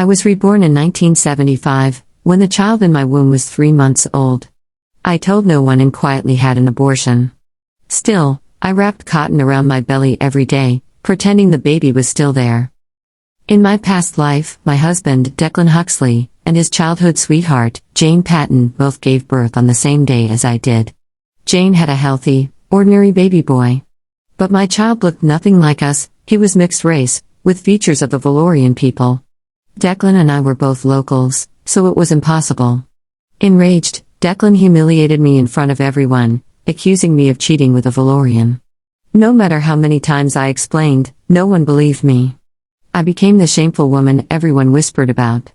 I was reborn in 1975, when the child in my womb was 3 months old. I told no one and quietly had an abortion. Still, I wrapped cotton around my belly every day, pretending the baby was still there. In my past life, my husband, Declan Huxley, and his childhood sweetheart, Jane Patton, both gave birth on the same day as I did. Jane had a healthy, ordinary baby boy. But my child looked nothing like us. He was mixed race, with features of the Valorian people. Declan and I were both locals, so it was impossible. Enraged, Declan humiliated me in front of everyone, accusing me of cheating with a Valorian. No matter how many times I explained, no one believed me. I became the shameful woman everyone whispered about.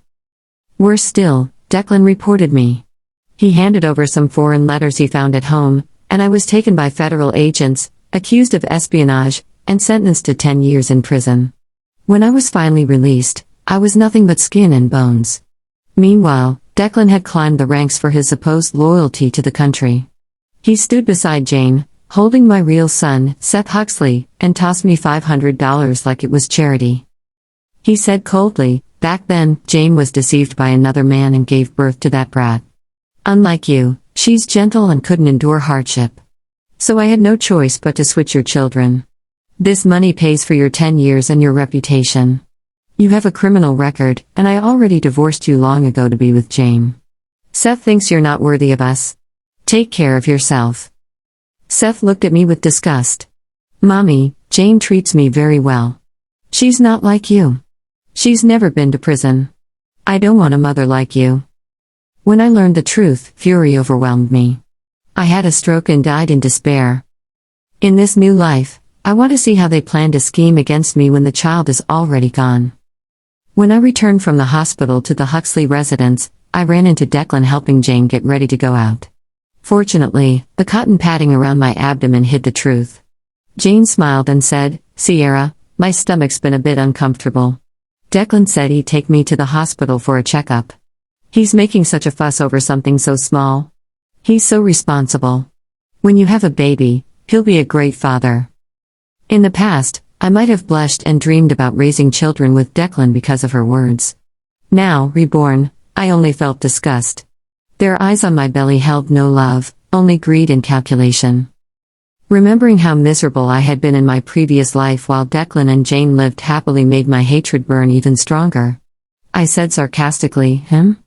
Worse still, Declan reported me. He handed over some foreign letters he found at home, and I was taken by federal agents, accused of espionage, and sentenced to 10 years in prison. When I was finally released, I was nothing but skin and bones. Meanwhile, Declan had climbed the ranks for his supposed loyalty to the country. He stood beside Jane, holding my real son, Seth Huxley, and tossed me $500 like it was charity. He said coldly, "Back then, Jane was deceived by another man and gave birth to that brat. Unlike you, she's gentle and couldn't endure hardship. So I had no choice but to switch your children. This money pays for your 10 years and your reputation. You have a criminal record, and I already divorced you long ago to be with Jane. Seth thinks you're not worthy of us. Take care of yourself." Seth looked at me with disgust. "Mommy, Jane treats me very well. She's not like you. She's never been to prison. I don't want a mother like you." When I learned the truth, fury overwhelmed me. I had a stroke and died in despair. In this new life, I want to see how they plan to scheme against me when the child is already gone. When I returned from the hospital to the Huxley residence, I ran into Declan helping Jane get ready to go out. Fortunately, the cotton padding around my abdomen hid the truth. Jane smiled and said, "Sierra, my stomach's been a bit uncomfortable." Declan said he'd take me to the hospital for a checkup. He's making such a fuss over something so small. He's so responsible. When you have a baby, he'll be a great father. In the past, I might have blushed and dreamed about raising children with Declan because of her words. Now, reborn, I only felt disgust. Their eyes on my belly held no love, only greed and calculation. Remembering how miserable I had been in my previous life while Declan and Jane lived happily made my hatred burn even stronger. I said sarcastically, "Him?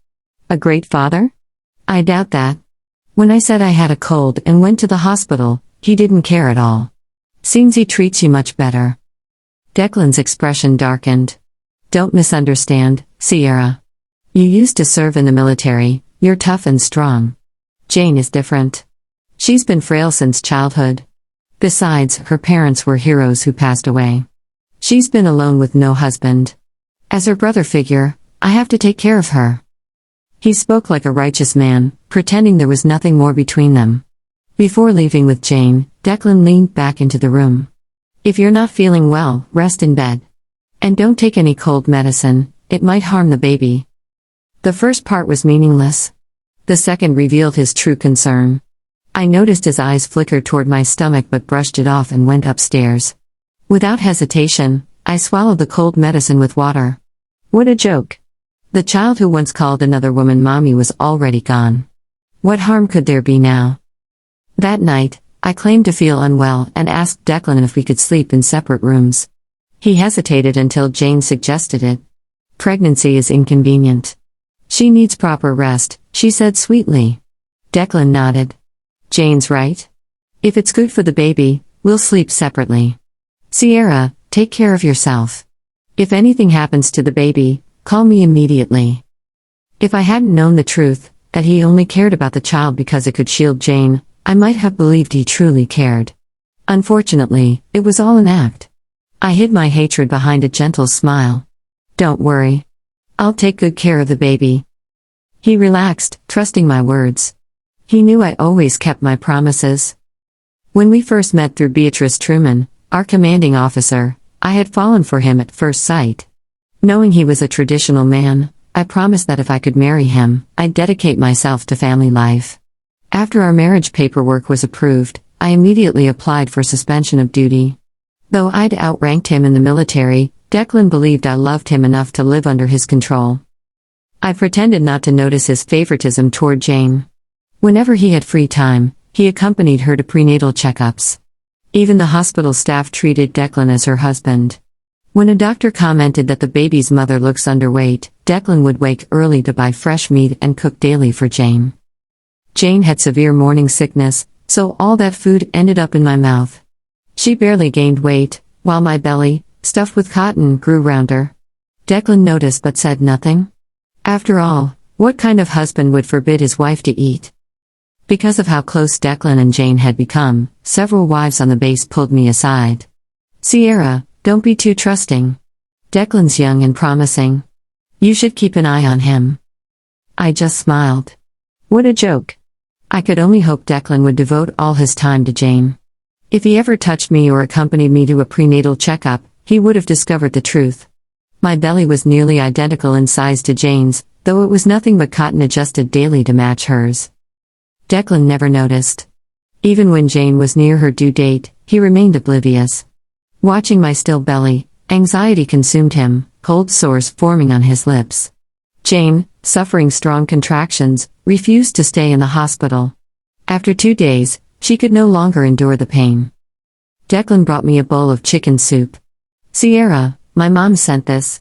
A great father? I doubt that." When I said I had a cold and went to the hospital, he didn't care at all. "Seems he treats you much better." Declan's expression darkened. "Don't misunderstand, Sierra. You used to serve in the military, you're tough and strong. Jane is different. She's been frail since childhood. Besides, her parents were heroes who passed away. She's been alone with no husband. As her brother figure, I have to take care of her." He spoke like a righteous man, pretending there was nothing more between them. Before leaving with Jane, Declan leaned back into the room. "If you're not feeling well, rest in bed. And don't take any cold medicine, it might harm the baby." The first part was meaningless. The second revealed his true concern. I noticed his eyes flickered toward my stomach but brushed it off and went upstairs. Without hesitation, I swallowed the cold medicine with water. What a joke. The child who once called another woman mommy was already gone. What harm could there be now? That night, I claimed to feel unwell and asked Declan if we could sleep in separate rooms. He hesitated until Jane suggested it. "Pregnancy is inconvenient. She needs proper rest," she said sweetly. Declan nodded. "Jane's right. If it's good for the baby, we'll sleep separately. Sierra, take care of yourself. If anything happens to the baby, call me immediately." If I hadn't known the truth, that he only cared about the child because it could shield Jane, I might have believed he truly cared. Unfortunately, it was all an act. I hid my hatred behind a gentle smile. "Don't worry. I'll take good care of the baby." He relaxed, trusting my words. He knew I always kept my promises. When we first met through Beatrice Truman, our commanding officer, I had fallen for him at first sight. Knowing he was a traditional man, I promised that if I could marry him, I'd dedicate myself to family life. After our marriage paperwork was approved, I immediately applied for suspension of duty. Though I'd outranked him in the military, Declan believed I loved him enough to live under his control. I pretended not to notice his favoritism toward Jane. Whenever he had free time, he accompanied her to prenatal checkups. Even the hospital staff treated Declan as her husband. When a doctor commented that the baby's mother looks underweight, Declan would wake early to buy fresh meat and cook daily for Jane. Jane had severe morning sickness, so all that food ended up in my mouth. She barely gained weight, while my belly, stuffed with cotton, grew rounder. Declan noticed but said nothing. After all, what kind of husband would forbid his wife to eat? Because of how close Declan and Jane had become, several wives on the base pulled me aside. "Sierra, don't be too trusting. Declan's young and promising. You should keep an eye on him." I just smiled. What a joke. I could only hope Declan would devote all his time to Jane. If he ever touched me or accompanied me to a prenatal checkup, he would have discovered the truth. My belly was nearly identical in size to Jane's, though it was nothing but cotton adjusted daily to match hers. Declan never noticed. Even when Jane was near her due date, he remained oblivious. Watching my still belly, anxiety consumed him, cold sores forming on his lips. Jane, suffering strong contractions, refused to stay in the hospital. After 2 days, she could no longer endure the pain. Declan brought me a bowl of chicken soup. "Sierra, my mom sent this.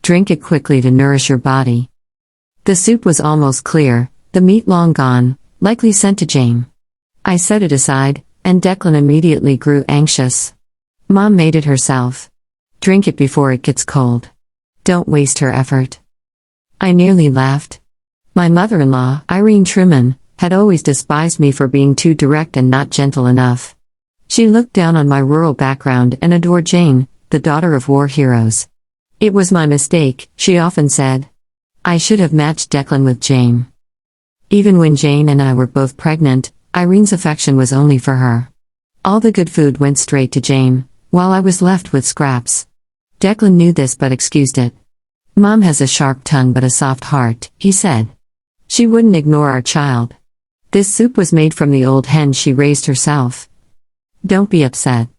Drink it quickly to nourish your body." The soup was almost clear, the meat long gone, likely sent to Jane. I set it aside, and Declan immediately grew anxious. "Mom made it herself. Drink it before it gets cold. Don't waste her effort." I nearly laughed. My mother-in-law, Irene Truman, had always despised me for being too direct and not gentle enough. She looked down on my rural background and adored Jane, the daughter of war heroes. "It was my mistake," she often said. "I should have matched Declan with Jane." Even when Jane and I were both pregnant, Irene's affection was only for her. All the good food went straight to Jane, while I was left with scraps. Declan knew this but excused it. "Mom has a sharp tongue but a soft heart," he said. "She wouldn't ignore our child. This soup was made from the old hen she raised herself. Don't be upset.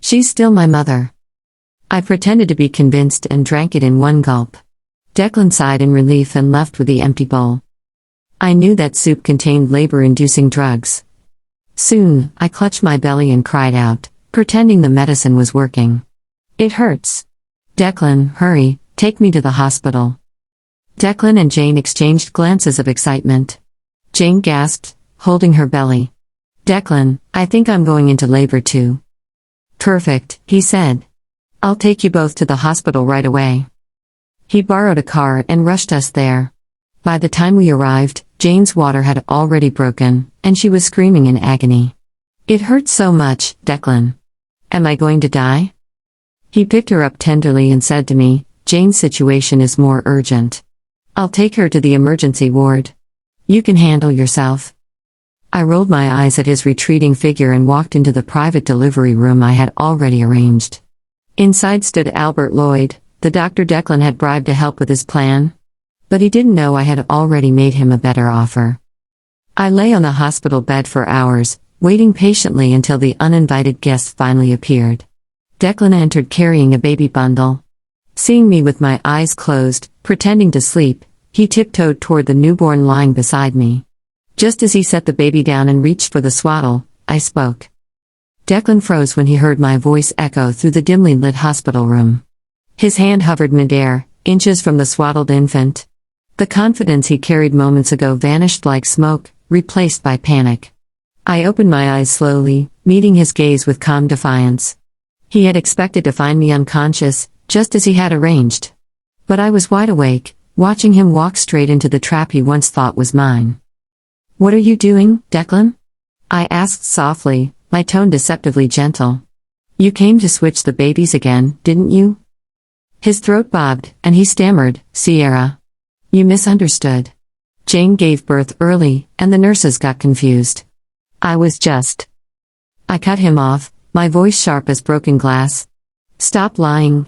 She's still my mother." I pretended to be convinced and drank it in one gulp. Declan sighed in relief and left with the empty bowl. I knew that soup contained labor-inducing drugs. Soon, I clutched my belly and cried out, pretending the medicine was working. "It hurts. Declan, hurry, take me to the hospital." Declan and Jane exchanged glances of excitement. Jane gasped, holding her belly. "Declan, I think I'm going into labor too." "Perfect," he said. "I'll take you both to the hospital right away." He borrowed a car and rushed us there. By the time we arrived, Jane's water had already broken, and she was screaming in agony. "It hurts so much, Declan. Am I going to die?" He picked her up tenderly and said to me, "Jane's situation is more urgent. I'll take her to the emergency ward. You can handle yourself." I rolled my eyes at his retreating figure and walked into the private delivery room I had already arranged. Inside stood Albert Lloyd, the doctor Declan had bribed to help with his plan. But he didn't know I had already made him a better offer. I lay on the hospital bed for hours, waiting patiently until the uninvited guest finally appeared. Declan entered carrying a baby bundle. Seeing me with my eyes closed, pretending to sleep, he tiptoed toward the newborn lying beside me. Just as he set the baby down and reached for the swaddle, I spoke. Declan froze when he heard my voice echo through the dimly lit hospital room. His hand hovered midair, inches from the swaddled infant. The confidence he carried moments ago vanished like smoke, replaced by panic. I opened my eyes slowly, meeting his gaze with calm defiance. He had expected to find me unconscious, just as he had arranged. But I was wide awake, watching him walk straight into the trap he once thought was mine. "What are you doing, Declan?" I asked softly, my tone deceptively gentle. "You came to switch the babies again, didn't you?" His throat bobbed, and he stammered, "Sierra. You misunderstood. Jane gave birth early, and the nurses got confused. I cut him off, my voice sharp as broken glass. "Stop lying.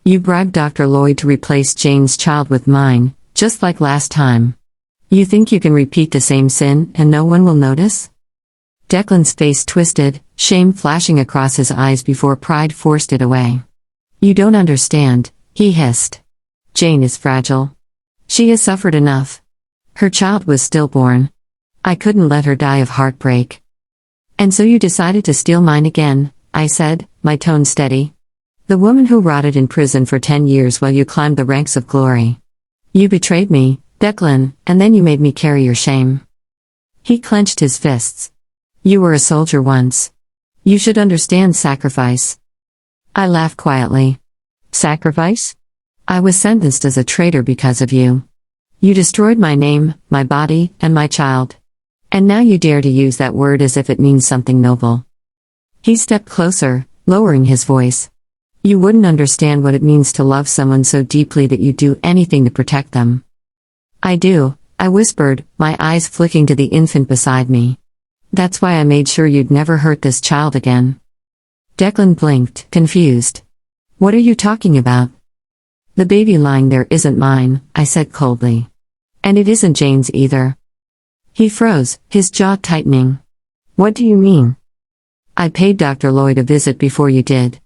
You bribed Dr. Lloyd to replace Jane's child with mine, just like last time. You think you can repeat the same sin and no one will notice?" Declan's face twisted, shame flashing across his eyes before pride forced it away. "You don't understand," he hissed. "Jane is fragile. She has suffered enough. Her child was stillborn. I couldn't let her die of heartbreak." "And so you decided to steal mine again," I said, my tone steady. "The woman who rotted in prison for 10 years while you climbed the ranks of glory. You betrayed me, Declan, and then you made me carry your shame." He clenched his fists. "You were a soldier once. You should understand sacrifice." I laughed quietly. "Sacrifice? I was sentenced as a traitor because of you. You destroyed my name, my body, and my child. And now you dare to use that word as if it means something noble." He stepped closer, lowering his voice. "You wouldn't understand what it means to love someone so deeply that you'd do anything to protect them." "I do," I whispered, my eyes flicking to the infant beside me. "That's why I made sure you'd never hurt this child again." Declan blinked, confused. "What are you talking about?" "The baby lying there isn't mine," I said coldly. "And it isn't Jane's either." He froze, his jaw tightening. "What do you mean?" "I paid Dr. Lloyd a visit before you did.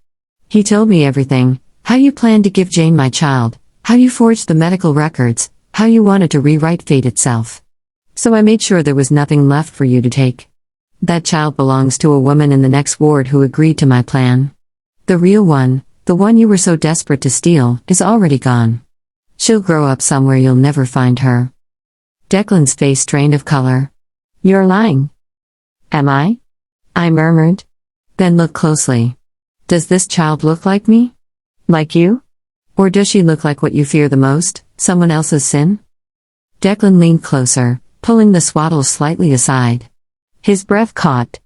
He told me everything, how you planned to give Jane my child, how you forged the medical records, how you wanted to rewrite fate itself. So I made sure there was nothing left for you to take. That child belongs to a woman in the next ward who agreed to my plan. The real one, the one you were so desperate to steal, is already gone. She'll grow up somewhere you'll never find her." Declan's face drained of color. "You're lying." "Am I?" I murmured. "Then look closely. Does this child look like me? Like you? Or does she look like what you fear the most, someone else's sin?" Declan leaned closer, pulling the swaddle slightly aside. His breath caught.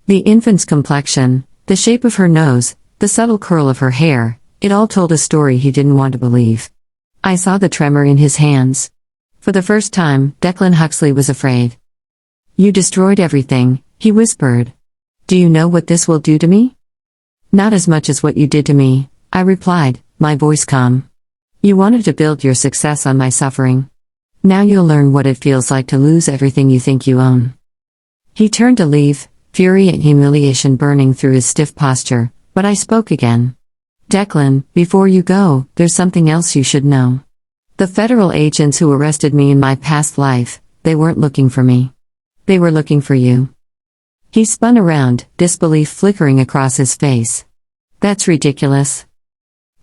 The infant's complexion, the shape of her nose, the subtle curl of her hair, it all told a story he didn't want to believe. I saw the tremor in his hands. For the first time, Declan Huxley was afraid. "You destroyed everything," he whispered. "Do you know what this will do to me?" "Not as much as what you did to me," I replied, my voice calm. "You wanted to build your success on my suffering. Now you'll learn what it feels like to lose everything you think you own." He turned to leave, fury and humiliation burning through his stiff posture, but I spoke again. "Declan, before you go, there's something else you should know. The federal agents who arrested me in my past life, they weren't looking for me. They were looking for you." He spun around, disbelief flickering across his face. "That's ridiculous."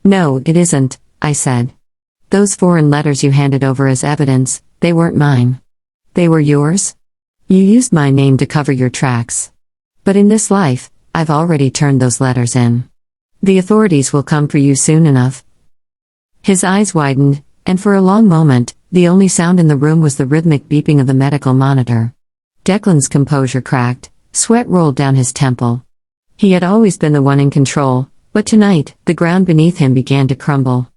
"No, it isn't," I said. "Those foreign letters you handed over as evidence, they weren't mine. They were yours. You used my name to cover your tracks. But in this life, I've already turned those letters in. The authorities will come for you soon enough." His eyes widened, and for a long moment, the only sound in the room was the rhythmic beeping of the medical monitor. Declan's composure cracked, sweat rolled down his temple. He had always been the one in control, but tonight, the ground beneath him began to crumble.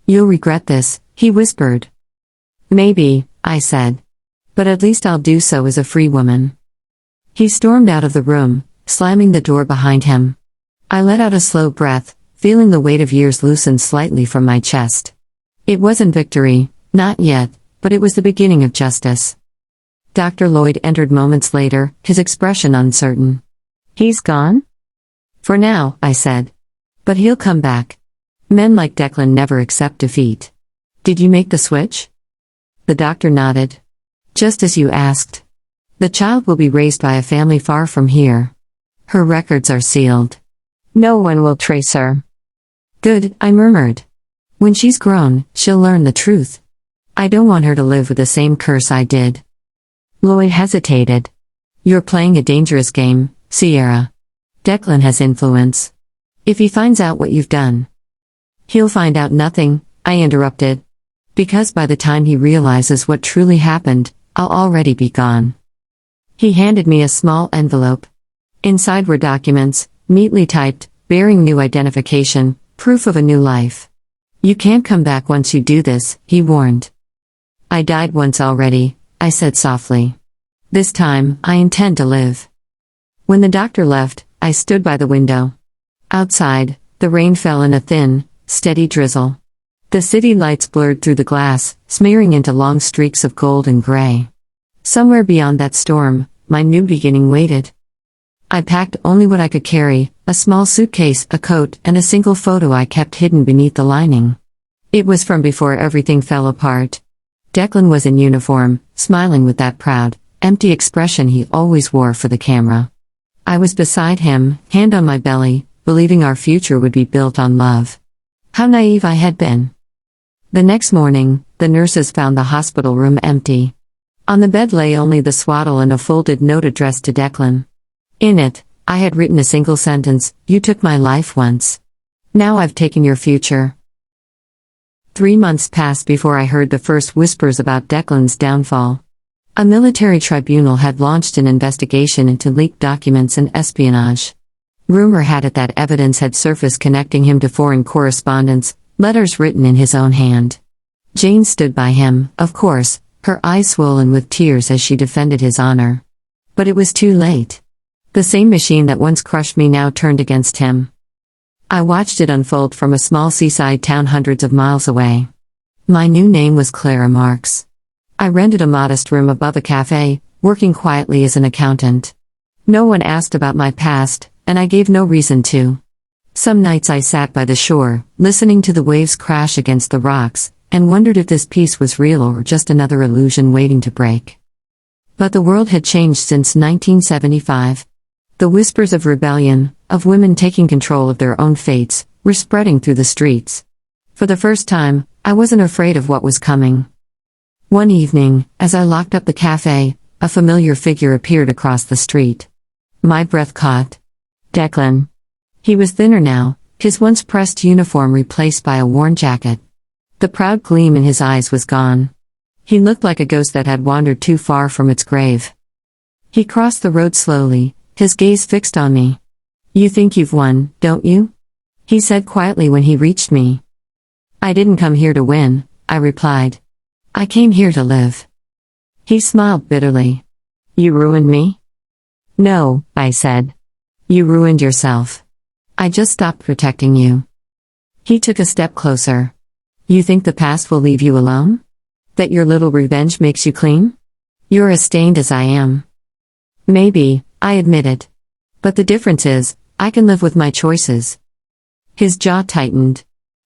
"You'll regret this," he whispered. "Maybe," I said. "But at least I'll do so as a free woman." He stormed out of the room, slamming the door behind him. I let out a slow breath, feeling the weight of years loosen slightly from my chest. It wasn't victory, not yet, but it was the beginning of justice. Dr. Lloyd entered moments later, his expression uncertain. "He's gone?" "For now," I said. "But he'll come back. Men like Declan never accept defeat." "Did you make the switch?" The doctor nodded. "Just as you asked. The child will be raised by a family far from here. Her records are sealed. No one will trace her." "Good," I murmured. "When she's grown, she'll learn the truth. I don't want her to live with the same curse I did." Lloyd hesitated. "You're playing a dangerous game, Sierra. Declan has influence. If he finds out what you've done..." "He'll find out nothing," I interrupted. "Because by the time he realizes what truly happened, I'll already be gone." He handed me a small envelope. Inside were documents, neatly typed, bearing new identification, proof of a new life. "You can't come back once you do this," he warned. "I died once already," I said softly. "This time, I intend to live." When the doctor left, I stood by the window. Outside, the rain fell in a thin, steady drizzle. The city lights blurred through the glass, smearing into long streaks of gold and gray. Somewhere beyond that storm, my new beginning waited. I packed only what I could carry, a small suitcase, a coat, and a single photo I kept hidden beneath the lining. It was from before everything fell apart. Declan was in uniform, smiling with that proud, empty expression he always wore for the camera. I was beside him, hand on my belly, believing our future would be built on love. How naive I had been. The next morning, the nurses found the hospital room empty. On the bed lay only the swaddle and a folded note addressed to Declan. In it, I had written a single sentence: "You took my life once. Now I've taken your future." 3 months passed before I heard the first whispers about Declan's downfall. A military tribunal had launched an investigation into leaked documents and espionage. Rumor had it that evidence had surfaced connecting him to foreign correspondence, letters written in his own hand. Jane stood by him, of course, her eyes swollen with tears as she defended his honor. But it was too late. The same machine that once crushed me now turned against him. I watched it unfold from a small seaside town hundreds of miles away. My new name was Clara Marks. I rented a modest room above a cafe, working quietly as an accountant. No one asked about my past, and I gave no reason to. Some nights I sat by the shore, listening to the waves crash against the rocks, and wondered if this peace was real or just another illusion waiting to break. But the world had changed since 1975. The whispers of rebellion, of women taking control of their own fates, were spreading through the streets. For the first time, I wasn't afraid of what was coming. One evening, as I locked up the cafe, a familiar figure appeared across the street. My breath caught. Declan. He was thinner now, his once pressed uniform replaced by a worn jacket. The proud gleam in his eyes was gone. He looked like a ghost that had wandered too far from its grave. He crossed the road slowly, his gaze fixed on me. "You think you've won, don't you?" he said quietly when he reached me. "I didn't come here to win," I replied. "I came here to live." He smiled bitterly. "You ruined me?" "No," I said. "You ruined yourself. I just stopped protecting you." He took a step closer. "You think the past will leave you alone? That your little revenge makes you clean? You're as stained as I am." "Maybe," I admitted. "But the difference is, I can live with my choices." His jaw tightened.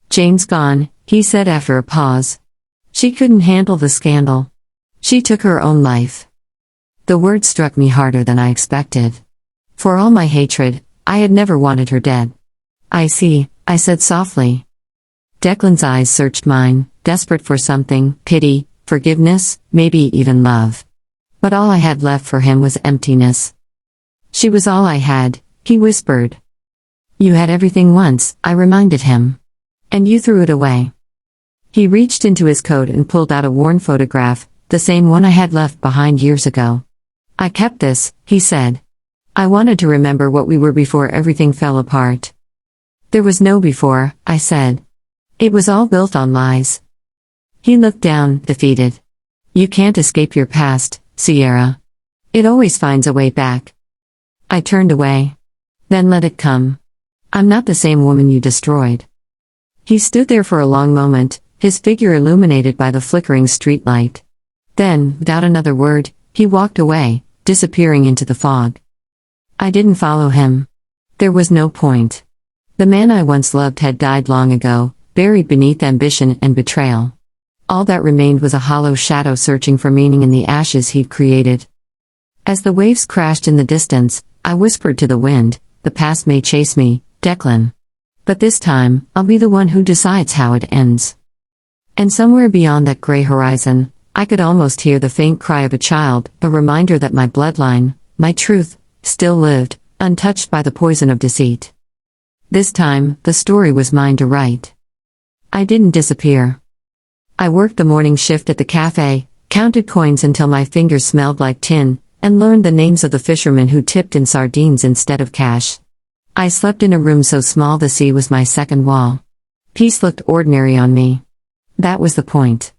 "Jane's gone," he said after a pause. "She couldn't handle the scandal. She took her own life." The word struck me harder than I expected. For all my hatred, I had never wanted her dead. "I see," I said softly. Declan's eyes searched mine, desperate for something: pity, forgiveness, maybe even love. But all I had left for him was emptiness. "She was all I had," he whispered. "You had everything once," I reminded him. "And you threw it away." He reached into his coat and pulled out a worn photograph, the same one I had left behind years ago. "I kept this," he said. "I wanted to remember what we were before everything fell apart." "There was no before," I said. "It was all built on lies." He looked down, defeated. "You can't escape your past, Sierra. It always finds a way back." I turned away. "Then let it come. I'm not the same woman you destroyed." He stood there for a long moment, his figure illuminated by the flickering streetlight. Then, without another word, he walked away, disappearing into the fog. I didn't follow him. There was no point. The man I once loved had died long ago, buried beneath ambition and betrayal. All that remained was a hollow shadow searching for meaning in the ashes he'd created. As the waves crashed in the distance, I whispered to the wind, "The past may chase me, Declan. But this time, I'll be the one who decides how it ends." And somewhere beyond that gray horizon, I could almost hear the faint cry of a child, a reminder that my bloodline, my truth, still lived, untouched by the poison of deceit. This time, the story was mine to write. I didn't disappear. I worked the morning shift at the cafe, counted coins until my fingers smelled like tin, and learned the names of the fishermen who tipped in sardines instead of cash. I slept in a room so small the sea was my second wall. Peace looked ordinary on me. That was the point.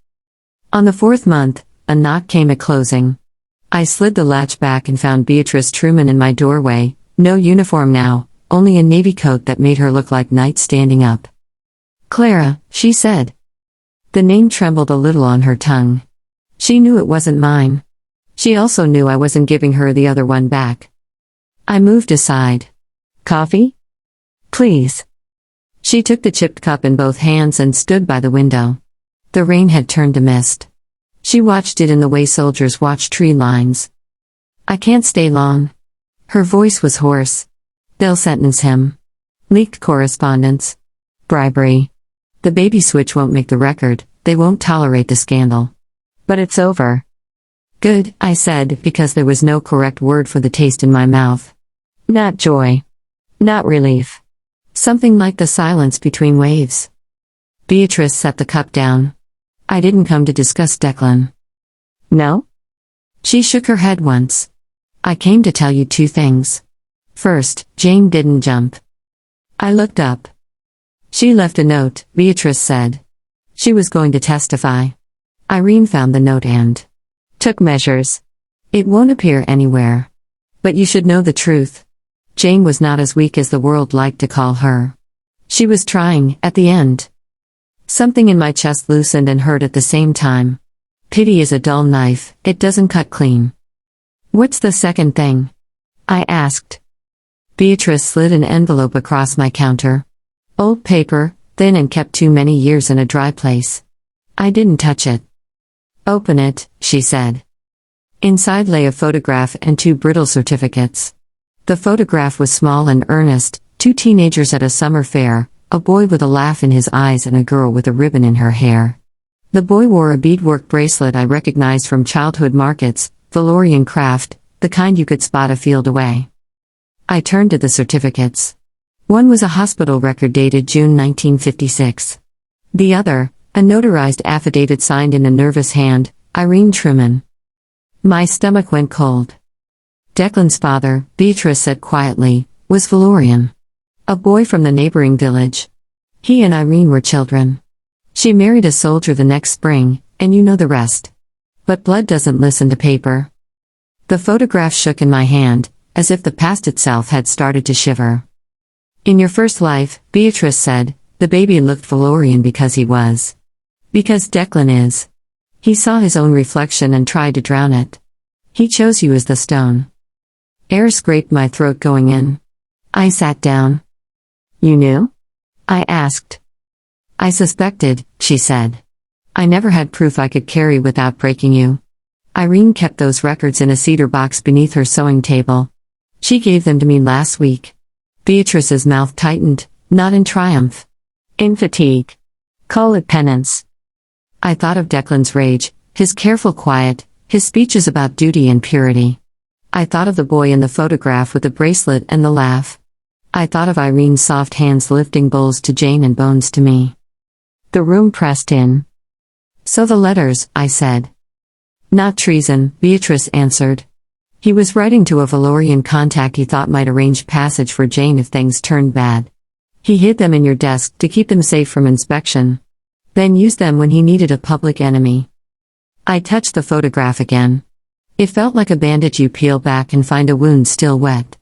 On the 4th month, a knock came at closing. I slid the latch back and found Beatrice Truman in my doorway, no uniform now, only a navy coat that made her look like night standing up. "Clara," she said. The name trembled a little on her tongue. She knew it wasn't mine. She also knew I wasn't giving her the other one back. I moved aside. Coffee? Please. She took the chipped cup in both hands and stood by the window. The rain had turned to mist. She watched it in the way soldiers watch tree lines. I can't stay long. Her voice was hoarse. They'll sentence him. Leaked correspondence. Bribery. The baby switch won't make the record, they won't tolerate the scandal. But it's over. Good, I said, because there was no correct word for the taste in my mouth. Not joy. Not relief. Something like the silence between waves. Beatrice set the cup down. I didn't come to discuss Declan. No? She shook her head once. I came to tell you two things. First, Jane didn't jump. I looked up. She left a note, Beatrice said. She was going to testify. Irene found the note and took measures. It won't appear anywhere. But you should know the truth. Jane was not as weak as the world liked to call her. She was trying, at the end. Something in my chest loosened and hurt at the same time. Pity is a dull knife, it doesn't cut clean. What's the second thing? I asked. Beatrice slid an envelope across my counter. Old paper, thin and kept too many years in a dry place. I didn't touch it. Open it, she said. Inside lay a photograph and two brittle certificates. The photograph was small and earnest, two teenagers at a summer fair, a boy with a laugh in his eyes and a girl with a ribbon in her hair. The boy wore a beadwork bracelet I recognized from childhood markets, Valorian craft, the kind you could spot a field away. I turned to the certificates. One was a hospital record dated June 1956. The other, a notarized affidavit signed in a nervous hand, Irene Truman. My stomach went cold. Declan's father, Beatrice said quietly, was Valorian. A boy from the neighboring village. He and Irene were children. She married a soldier the next spring, and you know the rest. But blood doesn't listen to paper. The photograph shook in my hand, as if the past itself had started to shiver. In your first life, Beatrice said, the baby looked Valorian because he was. Because Declan is. He saw his own reflection and tried to drown it. He chose you as the stone. Air scraped my throat going in. I sat down. You knew? I asked. I suspected, she said. I never had proof I could carry without breaking you. Irene kept those records in a cedar box beneath her sewing table. She gave them to me last week. Beatrice's mouth tightened, not in triumph. In fatigue. Call it penance. I thought of Declan's rage, his careful quiet, his speeches about duty and purity. I thought of the boy in the photograph with the bracelet and the laugh. I thought of Irene's soft hands lifting bowls to Jane and bones to me. The room pressed in. So the letters, I said. Not treason, Beatrice answered. He was writing to a Valorian contact he thought might arrange passage for Jane if things turned bad. He hid them in your desk to keep them safe from inspection. Then used them when he needed a public enemy. I touched the photograph again. It felt like a bandage you peel back and find a wound still wet.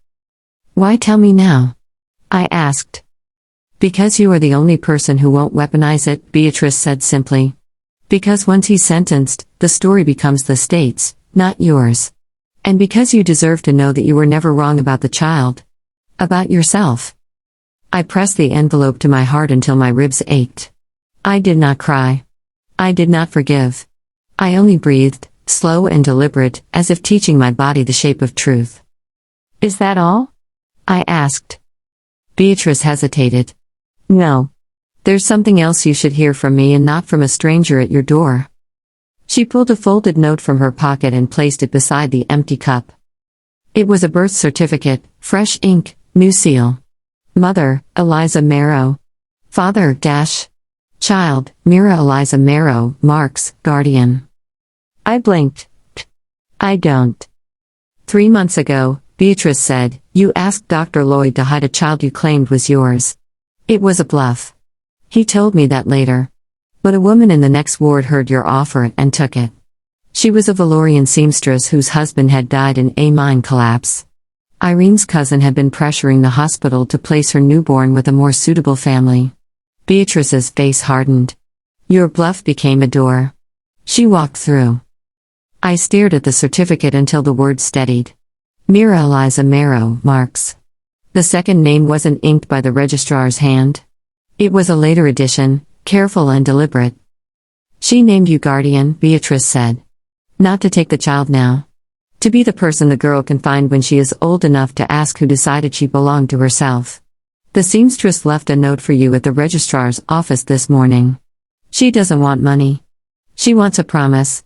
Why tell me now? I asked. Because you are the only person who won't weaponize it, Beatrice said simply. Because once he's sentenced, the story becomes the state's, not yours. And because you deserve to know that you were never wrong about the child. About yourself. I pressed the envelope to my heart until my ribs ached. I did not cry. I did not forgive. I only breathed, slow and deliberate, as if teaching my body the shape of truth. Is that all? I asked. Beatrice hesitated. No. There's something else you should hear from me and not from a stranger at your door. She pulled a folded note from her pocket and placed it beside the empty cup. It was a birth certificate, fresh ink, new seal. Mother, Eliza Marrow. Father, Child, Mira Eliza Marrow, Mark's, guardian. I blinked. I don't. 3 months ago, Beatrice said, you asked Dr. Lloyd to hide a child you claimed was yours. It was a bluff. He told me that later. But a woman in the next ward heard your offer and took it. She was a Valorian seamstress whose husband had died in a mine collapse. Irene's cousin had been pressuring the hospital to place her newborn with a more suitable family. Beatrice's face hardened. Your bluff became a door. She walked through. I stared at the certificate until the words steadied. Mira Eliza Marrow, Marks. The second name wasn't inked by the registrar's hand. It was a later addition, careful and deliberate. She named you guardian, Beatrice said. Not to take the child now. To be the person the girl can find when she is old enough to ask who decided she belonged to herself. The seamstress left a note for you at the registrar's office this morning. She doesn't want money. She wants a promise.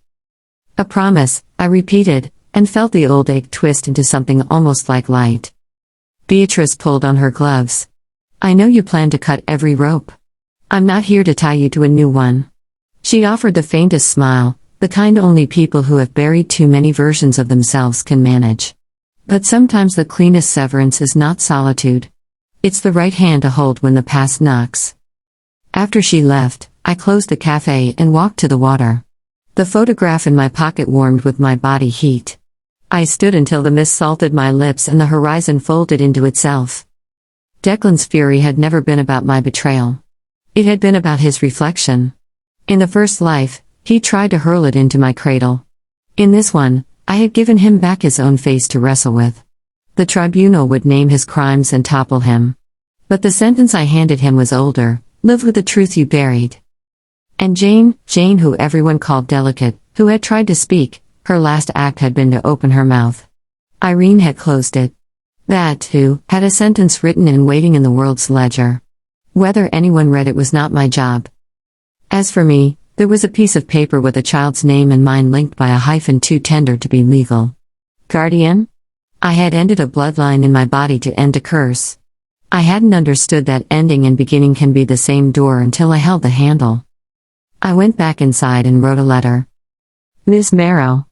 A promise, I repeated, and felt the old ache twist into something almost like light. Beatrice pulled on her gloves. I know you plan to cut every rope. I'm not here to tie you to a new one. She offered the faintest smile, the kind only people who have buried too many versions of themselves can manage. But sometimes the cleanest severance is not solitude. It's the right hand to hold when the past knocks. After she left, I closed the cafe and walked to the water. The photograph in my pocket warmed with my body heat. I stood until the mist salted my lips and the horizon folded into itself. Declan's fury had never been about my betrayal. It had been about his reflection. In the first life, he tried to hurl it into my cradle. In this one, I had given him back his own face to wrestle with. The tribunal would name his crimes and topple him. But the sentence I handed him was older: live with the truth you buried. And Jane, who everyone called delicate, who had tried to speak, her last act had been to open her mouth. Irene had closed it. That, too, had a sentence written and waiting in the world's ledger. Whether anyone read it was not my job. As for me, there was a piece of paper with a child's name and mine linked by a hyphen too tender to be legal. Guardian? I had ended a bloodline in my body to end a curse. I hadn't understood that ending and beginning can be the same door until I held the handle. I went back inside and wrote a letter. Ms. Marrow.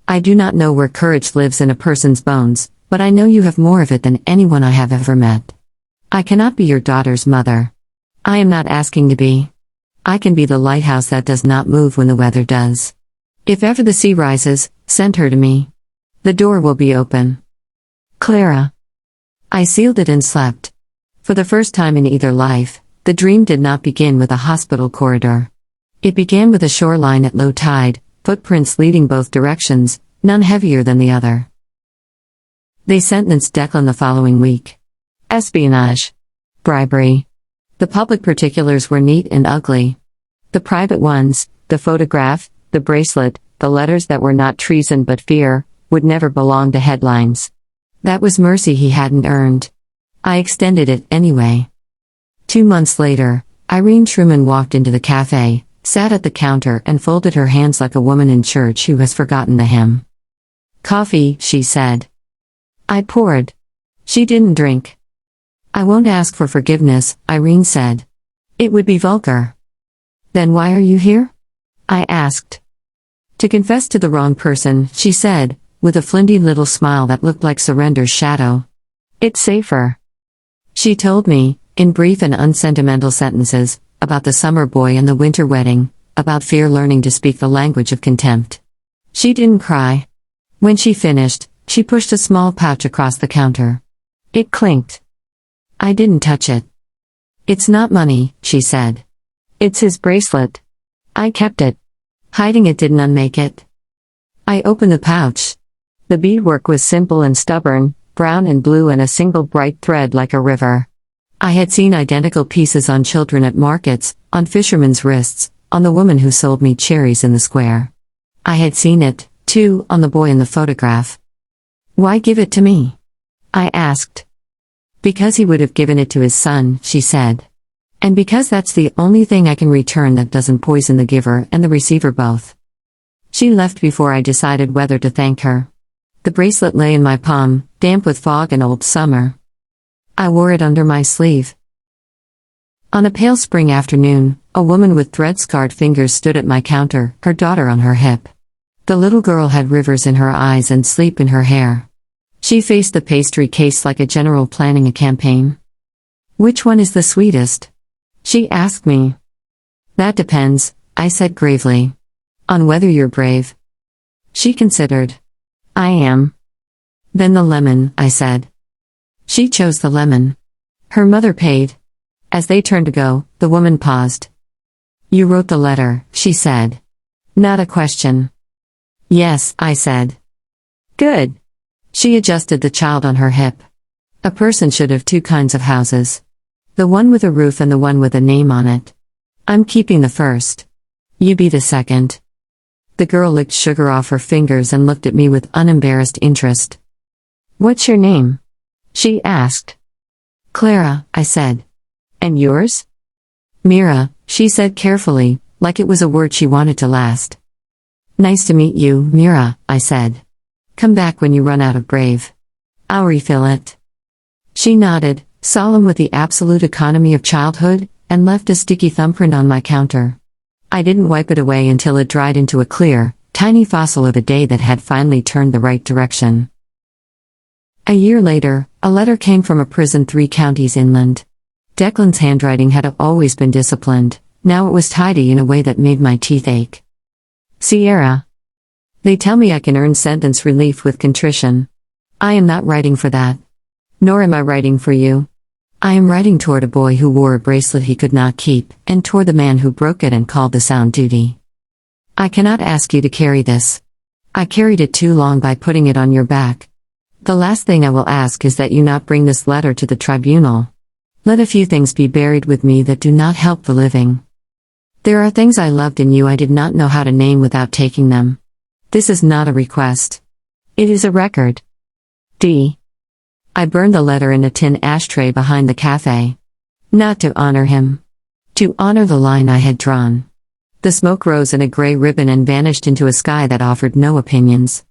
I do not know where courage lives in a person's bones, but I know you have more of it than anyone I have ever met. I cannot be your daughter's mother. I am not asking to be. I can be the lighthouse that does not move when the weather does. If ever the sea rises, send her to me. The door will be open. Clara. I sealed it and slept. For the first time in either life, the dream did not begin with a hospital corridor. It began with a shoreline at low tide, footprints leading both directions, none heavier than the other. They sentenced Declan the following week. Espionage. Bribery. The public particulars were neat and ugly. The private ones, the photograph, the bracelet, the letters that were not treason but fear, would never belong to headlines. That was mercy he hadn't earned. I extended it anyway. 2 months later, Irene Truman walked into the cafe, sat at the counter and folded her hands like a woman in church who has forgotten the hymn. Coffee, she said. I poured. She didn't drink. I won't ask for forgiveness, Irene said. It would be vulgar. Then why are you here? I asked. To confess to the wrong person, she said, with a flinty little smile that looked like surrender's shadow. It's safer. She told me, in brief and unsentimental sentences, about the summer boy and the winter wedding, about fear learning to speak the language of contempt. She didn't cry. When she finished, she pushed a small pouch across the counter. It clinked. I didn't touch it. It's not money, she said. It's his bracelet. I kept it. Hiding it didn't unmake it. I opened the pouch. The beadwork was simple and stubborn, brown and blue and a single bright thread like a river. I had seen identical pieces on children at markets, on fishermen's wrists, on the woman who sold me cherries in the square. I had seen it, too, on the boy in the photograph. Why give it to me? I asked. Because he would have given it to his son, she said. And because that's the only thing I can return that doesn't poison the giver and the receiver both. She left before I decided whether to thank her. The bracelet lay in my palm, damp with fog and old summer. I wore it under my sleeve. On a pale spring afternoon, a woman with thread-scarred fingers stood at my counter, her daughter on her hip. The little girl had rivers in her eyes and sleep in her hair. She faced the pastry case like a general planning a campaign. Which one is the sweetest? She asked me. That depends, I said gravely. On whether you're brave. She considered. I am. Then the lemon, I said. She chose the lemon. Her mother paid. As they turned to go, the woman paused. You wrote the letter, she said. Not a question. Yes, I said. Good. She adjusted the child on her hip. A person should have two kinds of houses. The one with a roof and the one with a name on it. I'm keeping the first. You be the second. The girl licked sugar off her fingers and looked at me with unembarrassed interest. What's your name? She asked. Clara, I said. And yours? Mira, she said carefully, like it was a word she wanted to last. Nice to meet you, Mira, I said. Come back when you run out of Brave. I'll refill it. She nodded, solemn with the absolute economy of childhood, and left a sticky thumbprint on my counter. I didn't wipe it away until it dried into a clear, tiny fossil of a day that had finally turned the right direction. A year later, a letter came from a prison 3 counties inland. Declan's handwriting had always been disciplined, now it was tidy in a way that made my teeth ache. Sierra. They tell me I can earn sentence relief with contrition. I am not writing for that. Nor am I writing for you. I am writing toward a boy who wore a bracelet he could not keep, and toward the man who broke it and called the sound duty. I cannot ask you to carry this. I carried it too long by putting it on your back. The last thing I will ask is that you not bring this letter to the tribunal. Let a few things be buried with me that do not help the living. There are things I loved in you I did not know how to name without taking them. This is not a request. It is a record. D. I burned the letter in a tin ashtray behind the cafe. Not to honor him. To honor the line I had drawn. The smoke rose in a gray ribbon and vanished into a sky that offered no opinions.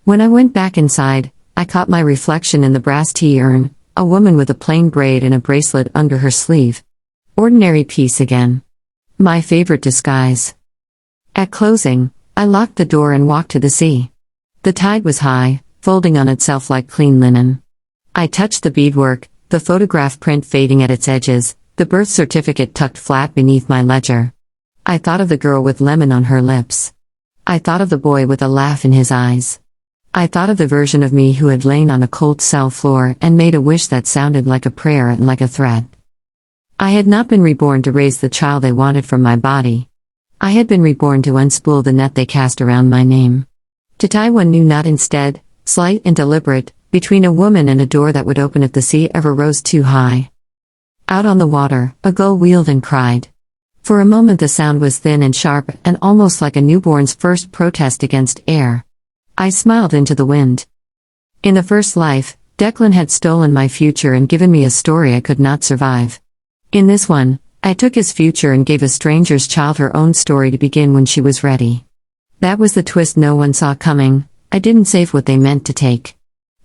When I went back inside, I caught my reflection in the brass tea urn, a woman with a plain braid and a bracelet under her sleeve. Ordinary peace again. My favorite disguise. At closing, I locked the door and walked to the sea. The tide was high, folding on itself like clean linen. I touched the beadwork, the photograph print fading at its edges, the birth certificate tucked flat beneath my ledger. I thought of the girl with lemon on her lips. I thought of the boy with a laugh in his eyes. I thought of the version of me who had lain on a cold cell floor and made a wish that sounded like a prayer and like a threat. I had not been reborn to raise the child they wanted from my body. I had been reborn to unspool the net they cast around my name. To tie one new knot instead, slight and deliberate, between a woman and a door that would open if the sea ever rose too high. Out on the water, a gull wheeled and cried. For a moment the sound was thin and sharp and almost like a newborn's first protest against air. I smiled into the wind. In the first life, Declan had stolen my future and given me a story I could not survive. In this one, I took his future and gave a stranger's child her own story to begin when she was ready. That was the twist no one saw coming. I didn't save what they meant to take.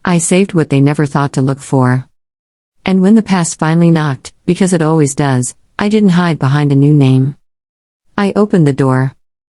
I saved what they never thought to look for. And when the past finally knocked, because it always does, I didn't hide behind a new name. I opened the door.